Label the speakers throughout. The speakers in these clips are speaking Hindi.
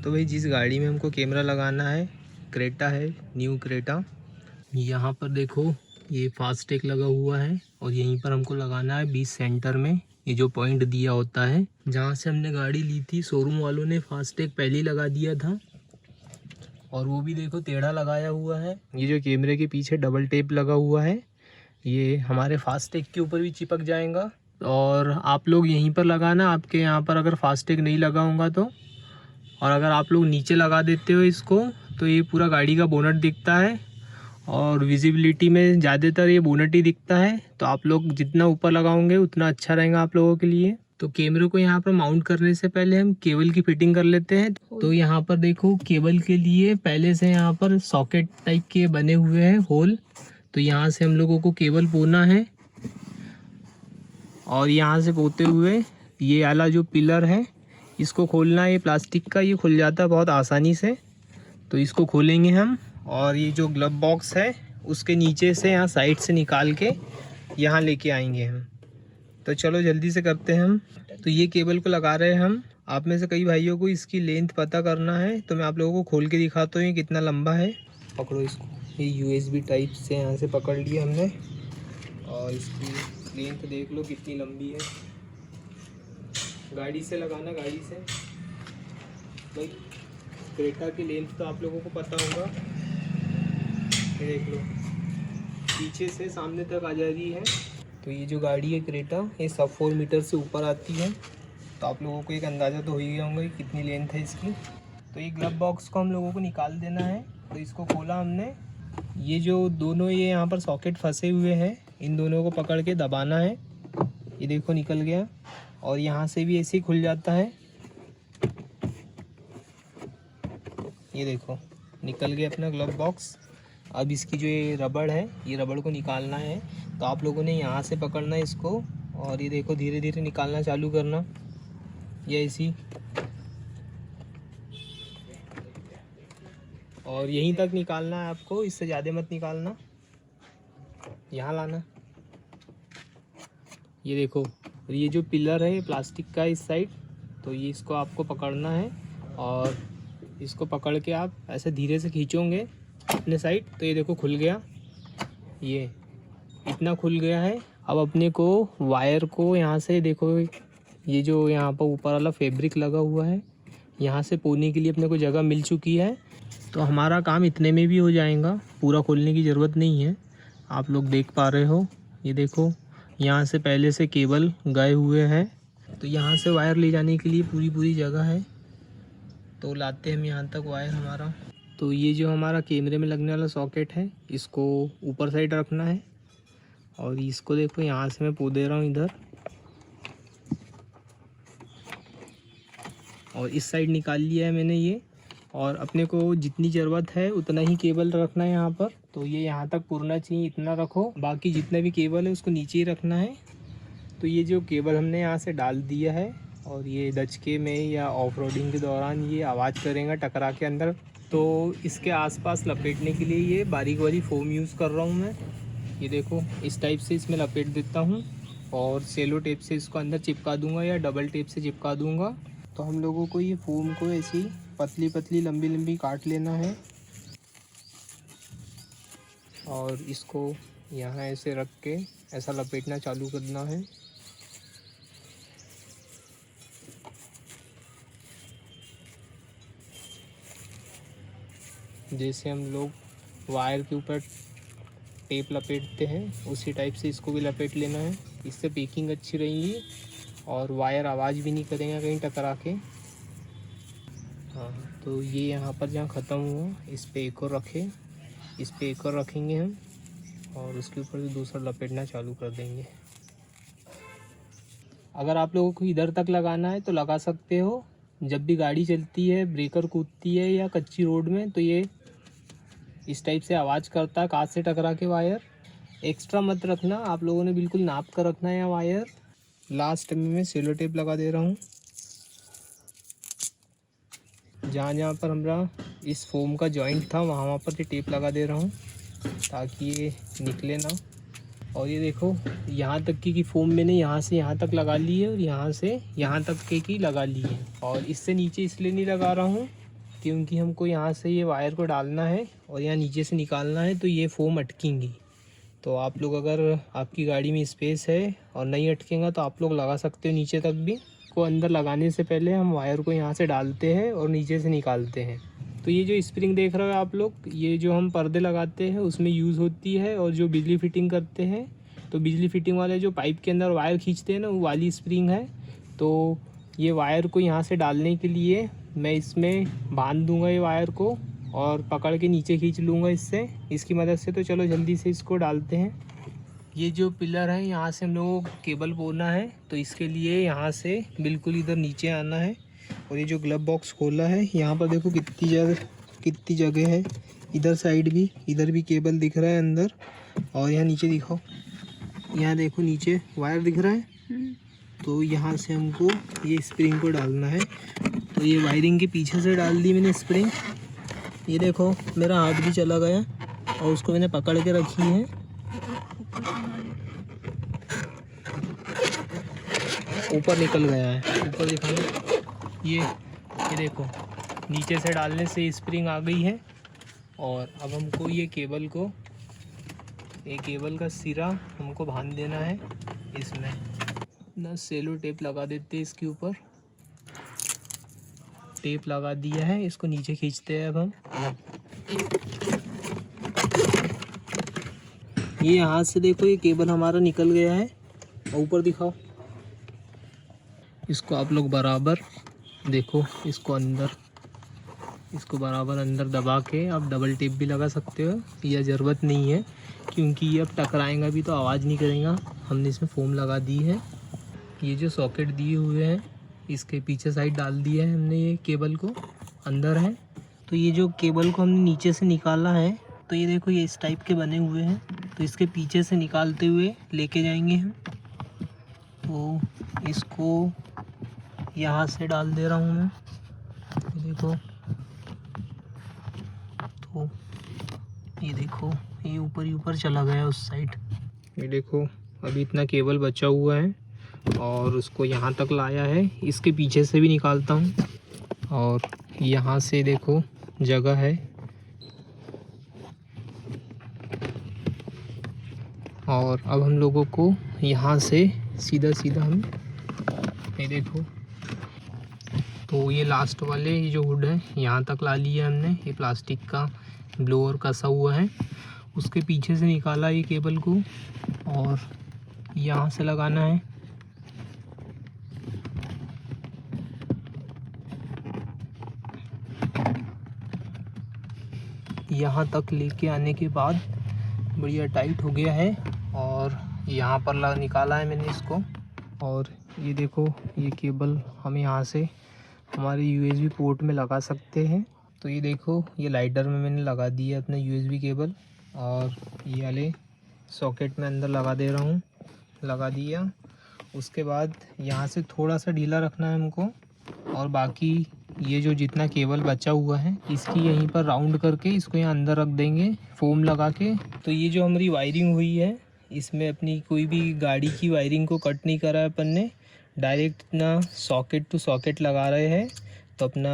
Speaker 1: तो भाई जिस गाड़ी में हमको कैमरा लगाना है, क्रेटा है, न्यू क्रेटा, यहाँ पर देखो ये फास्टैग लगा हुआ है और यहीं पर हमको लगाना है बीच सेंटर में। ये जो पॉइंट दिया होता है जहाँ से हमने गाड़ी ली थी, शोरूम वालों ने फास्टैग पहले ही लगा दिया था और वो भी देखो टेढ़ा लगाया हुआ है। ये जो कैमरे के पीछे डबल टेप लगा हुआ है, ये हमारे फास्टैग के ऊपर भी चिपक जाएगा। और आप लोग यहीं पर लगाना, आपके यहाँ पर अगर फास्टैग नहीं लगा होगा तो। और अगर आप लोग नीचे लगा देते हो इसको तो ये पूरा गाड़ी का बोनट दिखता है और विजिबिलिटी में ज़्यादातर ये बोनट ही दिखता है। तो आप लोग जितना ऊपर लगाओगे उतना अच्छा रहेगा आप लोगों के लिए। तो कैमरे को यहाँ पर माउंट करने से पहले हम केबल की फिटिंग कर लेते हैं। तो यहाँ पर देखो केबल के लिए पहले से यहाँ पर सॉकेट टाइप के बने हुए हैं होल। तो यहाँ से हम लोगों को केबल पोना है और यहाँ से पोते हुए ये वाला जो पिलर है इसको खोलना है। ये प्लास्टिक का, ये खुल जाता है बहुत आसानी से। तो इसको खोलेंगे हम और ये जो ग्लव बॉक्स है उसके नीचे से यहाँ साइड से निकाल के यहाँ लेके आएंगे हम। तो चलो जल्दी से करते हैं हम। तो ये केबल को लगा रहे हैं हम। आप में से कई भाइयों को इसकी लेंथ पता करना है तो मैं आप लोगों को खोल के दिखाता हूँ ये कितना लंबा है। पकड़ो इसको, ये USB टाइप से यहाँ से पकड़ लिया हमने और इसकी लेंथ देख लो कितनी लंबी है। गाड़ी से लगाना, गाड़ी से भाई। क्रेटा की लेंथ तो आप लोगों को पता होगा, ये देख लो पीछे से सामने तक आ जा रही है। तो ये जो गाड़ी है क्रेटा, ये 4 मीटर से ऊपर आती है। तो आप लोगों को एक अंदाज़ा तो हो ही गया होगा कि कितनी लेंथ है इसकी। तो ये ग्लव बॉक्स को हम लोगों को निकाल देना है। तो इसको खोला हमने, ये जो दोनों ये यहाँ पर सॉकेट फंसे हुए हैं, इन दोनों को पकड़ के दबाना है। ये देखो निकल गया और यहाँ से भी ऐसे ही खुल जाता है। ये देखो निकल गया अपना ग्लव बॉक्स। अब इसकी जो ये रबड़ है, ये रबड़ को निकालना है। तो आप लोगों ने यहाँ से पकड़ना है इसको और ये देखो धीरे धीरे निकालना चालू करना, ये ऐसी। और यहीं तक निकालना है आपको, इससे ज़्यादा मत निकालना। यहाँ लाना, ये देखो। और ये जो पिलर है ये प्लास्टिक का है इस साइड, तो ये इसको आपको पकड़ना है और इसको पकड़ के आप ऐसे धीरे से खींचोगे अपने साइड। तो ये देखो खुल गया, ये इतना खुल गया है। अब अपने को वायर को यहाँ से देखो, ये जो यहाँ पर ऊपर वाला फैब्रिक लगा हुआ है यहाँ से पोने के लिए अपने को जगह मिल चुकी है। तो हमारा काम इतने में भी हो जाएगा, पूरा खोलने की ज़रूरत नहीं है। आप लोग देख पा रहे हो, ये देखो यहाँ से पहले से केबल गए हुए हैं। तो यहाँ से वायर ले जाने के लिए पूरी जगह है। तो लाते हैं हम यहाँ तक वायर हमारा। तो ये जो हमारा कैमरे में लगने वाला सॉकेट है इसको ऊपर साइड रखना है और इसको देखो यहाँ से मैं पो दे रहा हूँ इधर और इस साइड निकाल लिया है मैंने ये। और अपने को जितनी ज़रूरत है उतना ही केबल रखना है यहाँ पर। तो ये यहाँ तक पुरना चाहिए, इतना रखो। बाकी जितना भी केबल है उसको नीचे ही रखना है। तो ये जो केबल हमने यहाँ से डाल दिया है और ये दचके में या ऑफ रोडिंग के दौरान ये आवाज़ करेगा टकरा के अंदर। तो इसके आसपास लपेटने के लिए ये बारीक वाली फोम यूज़ कर रहा हूँ मैं। ये देखो इस टाइप से इसमें लपेट देता हूँ और सेलो टेप से इसको अंदर चिपका दूँगा या डबल टेप से चिपका दूँगा। तो हम लोगों को ये फोम को ऐसी पतली पतली लंबी लंबी काट लेना है और इसको यहाँ ऐसे रख के ऐसा लपेटना चालू करना है। जैसे हम लोग वायर के ऊपर टेप लपेटते हैं उसी टाइप से इसको भी लपेट लेना है। इससे पैकिंग अच्छी रहेगी और वायर आवाज़ भी नहीं करेगा कहीं टकरा के। हाँ, तो ये यहाँ पर जहाँ ख़त्म हुआ इस पे एक और रखें, इस पे एक और रखेंगे हम और उसके ऊपर से दूसरा लपेटना चालू कर देंगे। अगर आप लोगों को इधर तक लगाना है तो लगा सकते हो। जब भी गाड़ी चलती है, ब्रेकर कूदती है या कच्ची रोड में, तो ये इस टाइप से आवाज़ करता है कांच से टकरा के वायर। एक्स्ट्रा मत रखना, आप लोगों ने बिल्कुल नाप कर रखना है वायर। लास्ट में मैं सेलो टेप लगा दे रहा हूँ जहाँ जहाँ पर हमारा इस फोम का जॉइंट था वहाँ पर ये टेप लगा दे रहा हूँ ताकि ये निकले ना। और ये देखो यहाँ तक की फोम मैंने यहाँ से यहाँ तक लगा ली है और यहाँ से यहाँ तक की लगा ली है। और इससे नीचे इसलिए नहीं लगा रहा हूँ क्योंकि हमको यहाँ से ये वायर को डालना है और यहाँ नीचे से निकालना है, तो ये फोम अटकेंगी। तो आप लोग अगर आपकी गाड़ी में स्पेस है और नहीं अटकेगा तो आप लोग लगा सकते हो नीचे तक भी। को अंदर लगाने से पहले हम वायर को यहाँ से डालते हैं और नीचे से निकालते हैं। तो ये जो स्प्रिंग देख रहे हो आप लोग, ये जो हम पर्दे लगाते हैं उसमें यूज़ होती है। और जो बिजली फिटिंग करते हैं तो बिजली फिटिंग वाले जो पाइप के अंदर वायर खींचते हैं ना, वो वाली स्प्रिंग है। तो ये वायर को यहाँ से डालने के लिए मैं इसमें बांध दूँगा ये वायर को और पकड़ के नीचे खींच लूँगा इसकी मदद से। तो चलो जल्दी से इसको डालते हैं। ये जो पिलर है यहाँ से हम लोगों को केबल बोना है, तो इसके लिए यहाँ से बिल्कुल इधर नीचे आना है। और ये जो ग्लव बॉक्स खोला है, यहाँ पर देखो कितनी जगह है। इधर साइड भी, इधर भी केबल दिख रहा है अंदर। और यहाँ नीचे दिखाओ, यहाँ देखो नीचे वायर दिख रहा है। तो यहाँ से हमको ये स्प्रिंग को डालना है। तो ये वायरिंग के पीछे से डाल दी मैंने स्प्रिंग। ये देखो मेरा हाथ भी चला गया और उसको मैंने पकड़ के रखी है। ऊपर निकल गया है, ऊपर दिखाना। ये देखो नीचे से डालने से स्प्रिंग आ गई है। और अब हमको ये केबल का सिरा हमको बांध देना है इसमें ना। सेलो टेप लगा देते हैं इसके ऊपर। टेप लगा दिया है, इसको नीचे खींचते हैं अब हम। ये यहाँ से देखो ये केबल हमारा निकल गया है। ऊपर दिखाओ, इसको आप लोग बराबर देखो, इसको बराबर अंदर दबा के आप डबल टेप भी लगा सकते हो, यह ज़रूरत नहीं है क्योंकि ये अब टकराएगा भी तो आवाज़ नहीं करेगा। हमने इसमें फोम लगा दी है। ये जो सॉकेट दिए हुए हैं इसके पीछे साइड डाल दिया है हमने, ये केबल को अंदर है। तो ये जो केबल को हमने नीचे से निकाला है, तो ये देखो ये इस टाइप के बने हुए हैं। तो इसके पीछे से निकालते हुए लेके जाएंगे हम। तो इसको यहाँ से डाल दे रहा हूँ मैं, ये देखो। तो ये देखो ये ऊपर ही ऊपर चला गया उस साइड। ये देखो अभी इतना केबल बचा हुआ है और उसको यहाँ तक लाया है। इसके पीछे से भी निकालता हूँ और यहाँ से देखो जगह है। और अब हम लोगों को यहाँ से सीधा हम, ये देखो। तो ये लास्ट वाले ये जो हुड है यहाँ तक ला लिया हमने। ये प्लास्टिक का ब्लोअर कसा हुआ है, उसके पीछे से निकाला ये केबल को और यहाँ से लगाना है। यहाँ तक लेके आने के बाद बढ़िया टाइट हो गया है और यहाँ पर निकाला है मैंने इसको। और ये देखो ये केबल हम यहाँ से हमारे USB पोर्ट में लगा सकते हैं। तो ये देखो ये लाइटर में मैंने लगा दिया अपना USB केबल और ये वाले सॉकेट में अंदर लगा दे रहा हूँ, लगा दिया। उसके बाद यहाँ से थोड़ा सा ढीला रखना है हमको और बाकी ये जो जितना केबल बचा हुआ है इसकी यहीं पर राउंड करके इसको यहाँ अंदर रख देंगे फोम लगा के। तो ये जो हमारी वायरिंग हुई है इसमें अपनी कोई भी गाड़ी की वायरिंग को कट नहीं करा है अपन ने, डायरेक्ट इतना सॉकेट टू सॉकेट लगा रहे हैं। तो अपना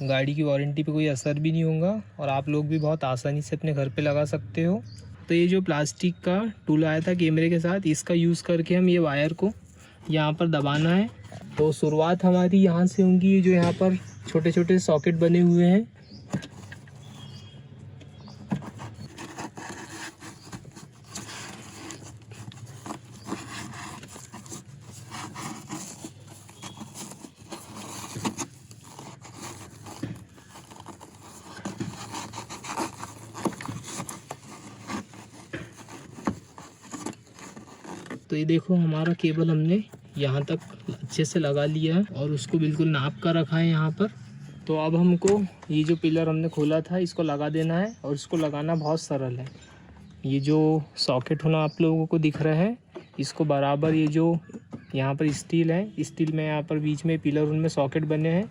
Speaker 1: गाड़ी की वारंटी पे कोई असर भी नहीं होगा और आप लोग भी बहुत आसानी से अपने घर पे लगा सकते हो। तो ये जो प्लास्टिक का टूल आया था कैमरे के साथ, इसका यूज़ करके हम ये वायर को यहाँ पर दबाना है। तो शुरुआत हमारी यहाँ से होगी, जो यहाँ पर छोटे छोटे सॉकेट बने हुए हैं। तो ये देखो हमारा केबल हमने यहाँ तक अच्छे से लगा लिया है और उसको बिल्कुल नाप कर रखा है यहाँ पर। तो अब हमको ये जो पिलर हमने खोला था इसको लगा देना है और इसको लगाना बहुत सरल है। ये जो सॉकेट होना आप लोगों को दिख रहा है, इसको बराबर ये जो यहाँ पर स्टील है, स्टील में यहाँ पर बीच में पिलर उनमें सॉकेट बने हैं।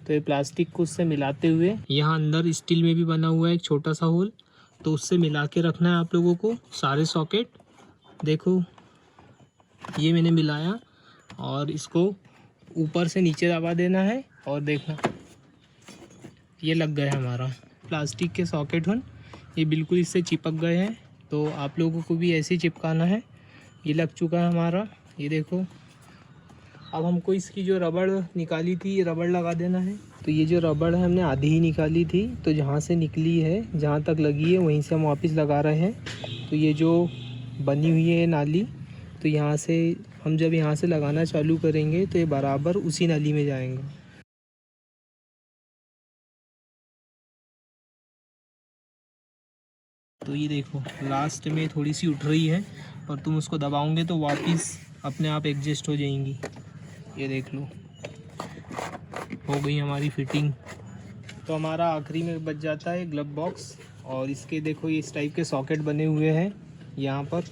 Speaker 1: तो ये प्लास्टिक को उससे मिलाते हुए यहाँ अंदर स्टील में भी बना हुआ है एक छोटा सा होल, तो उससे मिला के रखना है आप लोगों को सारे सॉकेट। देखो ये मैंने मिलाया और इसको ऊपर से नीचे दबा देना है और देखना ये लग गया हमारा प्लास्टिक के सॉकेट हन, ये बिल्कुल इससे चिपक गए हैं। तो आप लोगों को भी ऐसे ही चिपकाना है। ये लग चुका है हमारा, ये देखो। अब हमको इसकी जो रबड़ निकाली थी, ये रबड़ लगा देना है। तो ये जो रबड़ है हमने आधी ही निकाली थी, तो जहाँ से निकली है, जहाँ तक लगी है वहीं से हम वापस लगा रहे हैं। तो ये जो बनी हुई है नाली, तो यहाँ से हम जब यहाँ से लगाना चालू करेंगे तो ये बराबर उसी नाली में जाएंगे। तो ये देखो लास्ट में थोड़ी सी उठ रही है, पर तुम उसको दबाओगे तो वापस अपने आप एडजस्ट हो जाएंगी। ये देख लो, हो गई हमारी फिटिंग। तो हमारा आखिरी में बच जाता है ग्लव बॉक्स। और इसके देखो ये इस टाइप के सॉकेट बने हुए हैं यहाँ पर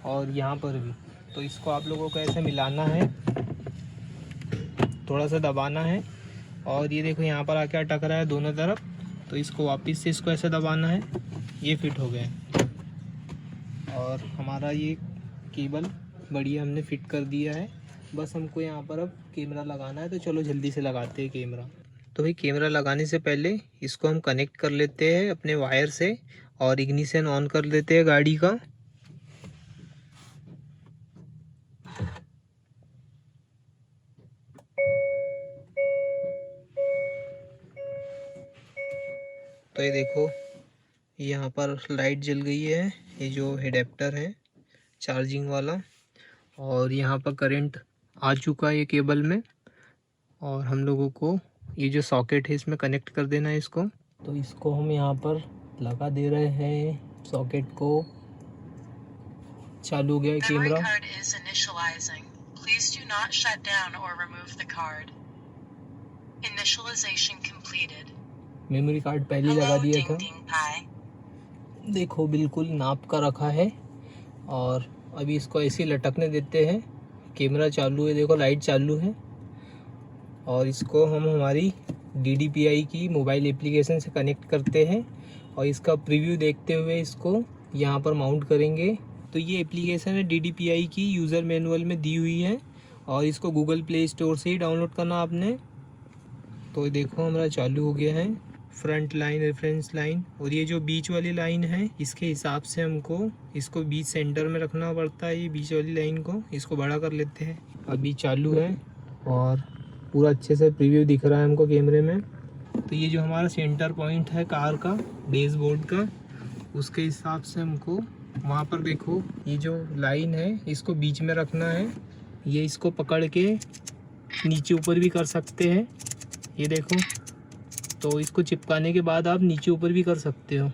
Speaker 1: और यहाँ पर भी। तो इसको आप लोगों को ऐसे मिलाना है, थोड़ा सा दबाना है, और ये देखो यहाँ पर आके अटक रहा है दोनों तरफ। तो इसको वापस से इसको ऐसे दबाना है, ये फिट हो गए। और हमारा ये केबल बढ़िया हमने फिट कर दिया है। बस हमको यहाँ पर अब कैमरा लगाना है, तो चलो जल्दी से लगाते हैं कैमरा। तो भाई कैमरा लगाने से पहले इसको हम कनेक्ट कर लेते हैं अपने वायर से और इग्निशन ऑन कर लेते हैं गाड़ी का। तो ये देखो यहाँ पर लाइट जल गई है, ये जो एडेप्टर है चार्जिंग वाला, और यहाँ पर करंट आ चुका है ये केबल में। और हम लोगों को ये जो सॉकेट है इसमें कनेक्ट कर देना है इसको। तो इसको हम यहाँ पर लगा दे रहे हैं सॉकेट को। चालू हो गया है कैमरा। मेमोरी कार्ड पहले लगा दिया था। देखो बिल्कुल नाप का रखा है। और अभी इसको ऐसे लटकने देते हैं। कैमरा चालू है, देखो लाइट चालू है। और इसको हम हमारी DDPI की मोबाइल एप्लीकेशन से कनेक्ट करते हैं और इसका प्रीव्यू देखते हुए इसको यहाँ पर माउंट करेंगे। तो ये एप्लीकेशन है DDPI की, यूज़र मैनुअल में दी हुई है और इसको गूगल प्ले स्टोर से ही डाउनलोड करना आपने। तो देखो हमारा चालू हो गया है फ्रंट लाइन, रेफरेंस लाइन, और ये जो बीच वाली लाइन है इसके हिसाब से हमको इसको बीच सेंटर में रखना पड़ता है। ये बीच वाली लाइन को इसको बड़ा कर लेते हैं। अभी चालू है और पूरा अच्छे से प्रीव्यू दिख रहा है हमको कैमरे में। तो ये जो हमारा सेंटर पॉइंट है कार का, डैशबोर्ड का, उसके हिसाब से हमको वहाँ पर देखो ये जो लाइन है इसको बीच में रखना है। ये इसको पकड़ के नीचे ऊपर भी कर सकते हैं, ये देखो। तो इसको चिपकाने के बाद आप नीचे ऊपर भी कर सकते हो।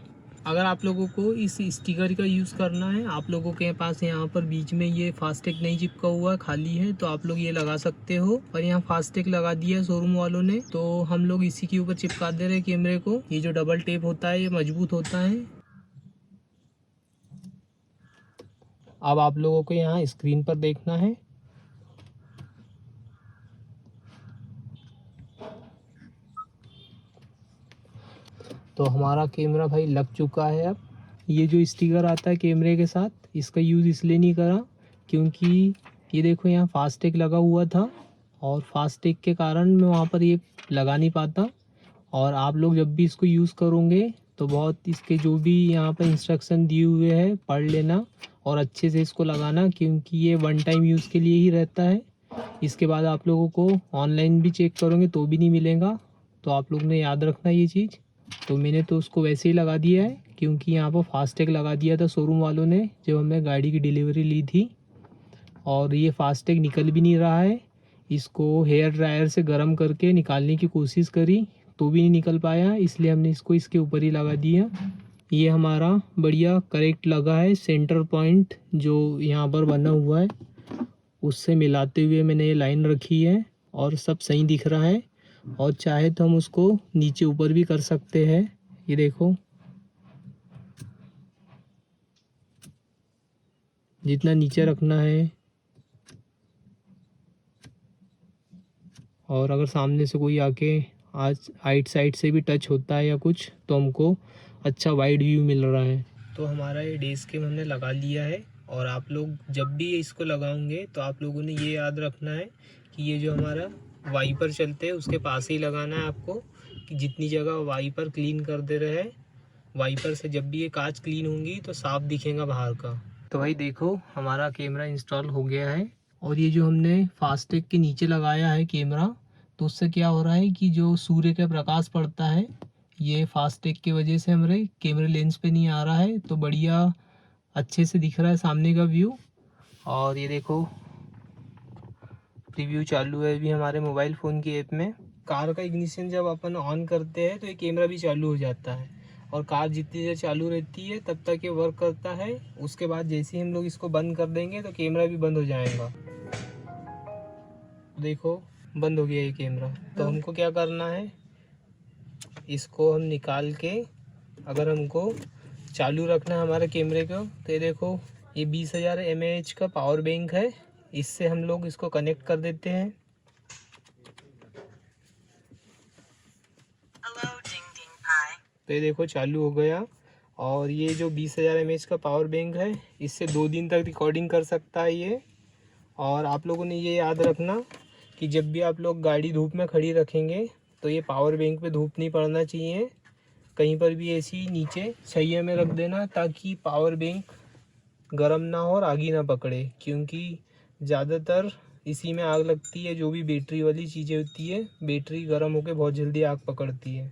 Speaker 1: अगर आप लोगों को इस स्टिकर का यूज़ करना है, आप लोगों के पास यहाँ पर बीच में ये फास्टैग नहीं चिपका हुआ खाली है, तो आप लोग ये लगा सकते हो। पर यहाँ फास्टैग लगा दिया है शोरूम वालों ने, तो हम लोग इसी के ऊपर चिपका दे रहे हैं कैमरे को। ये जो डबल टेप होता है ये मजबूत होता है। अब आप लोगों को यहाँ स्क्रीन पर देखना है। तो हमारा कैमरा भाई लग चुका है। अब ये जो स्टिकर आता है कैमरे के साथ, इसका यूज़ इसलिए नहीं करा क्योंकि ये देखो यहाँ फास्टैग लगा हुआ था और फास्टैग के कारण मैं वहाँ पर ये लगा नहीं पाता। और आप लोग जब भी इसको यूज़ करोगे तो बहुत इसके जो भी यहाँ पर इंस्ट्रक्शन दिए हुए हैं पढ़ लेना और अच्छे से इसको लगाना, क्योंकि ये वन टाइम यूज़ के लिए ही रहता है। इसके बाद आप लोगों को ऑनलाइन भी चेक करोगे तो भी नहीं मिलेगा। तो आप लोग ने याद रखना ये चीज़। तो मैंने तो उसको वैसे ही लगा दिया है क्योंकि यहाँ पर फास्टैग लगा दिया था शोरूम वालों ने जब हमने गाड़ी की डिलीवरी ली थी। और ये फास्टैग निकल भी नहीं रहा है। इसको हेयर ड्रायर से गर्म करके निकालने की कोशिश करी तो भी नहीं निकल पाया, इसलिए हमने इसको इसके ऊपर ही लगा दिया। ये हमारा बढ़िया करेक्ट लगा है। सेंटर पॉइंट जो यहाँ पर बना हुआ है उससे मिलाते हुए मैंने ये लाइन रखी है और सब सही दिख रहा है। और चाहे तो हम उसको नीचे ऊपर भी कर सकते हैं, ये देखो। जितना नीचे रखना है। और अगर सामने से कोई आके आज आइट साइड से भी टच होता है या कुछ, तो हमको अच्छा वाइड व्यू मिल रहा है। तो हमारा ये डेस्क कैम हमने लगा लिया है। और आप लोग जब भी इसको लगाओगे तो आप लोगों ने ये याद रखना है कि ये जो हमारा वाइपर चलते हैं उसके पास ही लगाना है आपको, कि जितनी जगह वाइपर क्लीन कर दे रहे, वाइपर से जब भी ये कांच क्लीन होंगी तो साफ दिखेगा बाहर का। तो भाई देखो हमारा कैमरा इंस्टॉल हो गया है। और ये जो हमने फास्टैग के नीचे लगाया है कैमरा, तो उससे क्या हो रहा है कि जो सूर्य का प्रकाश पड़ता है ये फास्टैग की वजह से हमारे कैमरे लेंस पे नहीं आ रहा है, तो बढ़िया अच्छे से दिख रहा है सामने का व्यू। और ये देखो प्रीव्यू चालू है अभी हमारे मोबाइल फ़ोन की ऐप में। कार का इग्निशन जब अपन ऑन करते हैं तो ये कैमरा भी चालू हो जाता है, और कार जितनी देर चालू रहती है तब तक ये वर्क करता है। उसके बाद जैसे ही हम लोग इसको बंद कर देंगे तो कैमरा भी बंद हो जाएगा। देखो बंद हो गया ये कैमरा। तो हमको क्या करना है, इसको हम निकाल के अगर हमको चालू रखना है हमारे कैमरे को, तो ये देखो ये 20,000 mAh का पावर बैंक है, इससे हम लोग इसको कनेक्ट कर देते हैं। तो ये देखो चालू हो गया। और ये जो 20,000 mAh का पावर बैंक है, इससे 2 दिन तक रिकॉर्डिंग कर सकता है ये। और आप लोगों ने ये याद रखना कि जब भी आप लोग गाड़ी धूप में खड़ी रखेंगे तो ये पावर बैंक पे धूप नहीं पड़ना चाहिए, कहीं पर भी ऐसी नीचे छइये में रख देना ताकि पावर बैंक गर्म ना हो और आग ना पकड़े, क्योंकि ज़्यादातर इसी में आग लगती है। जो भी बैटरी वाली चीज़ें होती है, बैटरी गर्म होकर बहुत जल्दी आग पकड़ती है,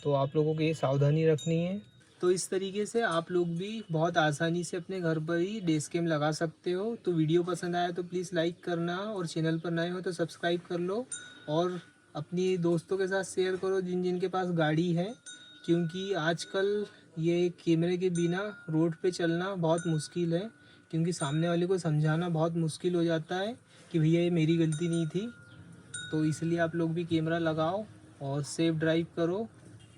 Speaker 1: तो आप लोगों को ये सावधानी रखनी है। तो इस तरीके से आप लोग भी बहुत आसानी से अपने घर पर ही डैश कैम लगा सकते हो। तो वीडियो पसंद आया तो प्लीज़ लाइक करना, और चैनल पर नए हो तो सब्सक्राइब कर लो, और अपनी दोस्तों के साथ शेयर करो जिन जिन के पास गाड़ी है, क्योंकि आजकल ये कैमरे के बिना रोड पे चलना बहुत मुश्किल है, क्योंकि सामने वाले को समझाना बहुत मुश्किल हो जाता है कि भैया ये मेरी गलती नहीं थी। तो इसलिए आप लोग भी कैमरा लगाओ और सेफ ड्राइव करो।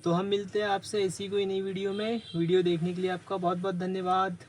Speaker 1: तो हम मिलते हैं आपसे ऐसी कोई नई वीडियो में। वीडियो देखने के लिए आपका बहुत बहुत धन्यवाद।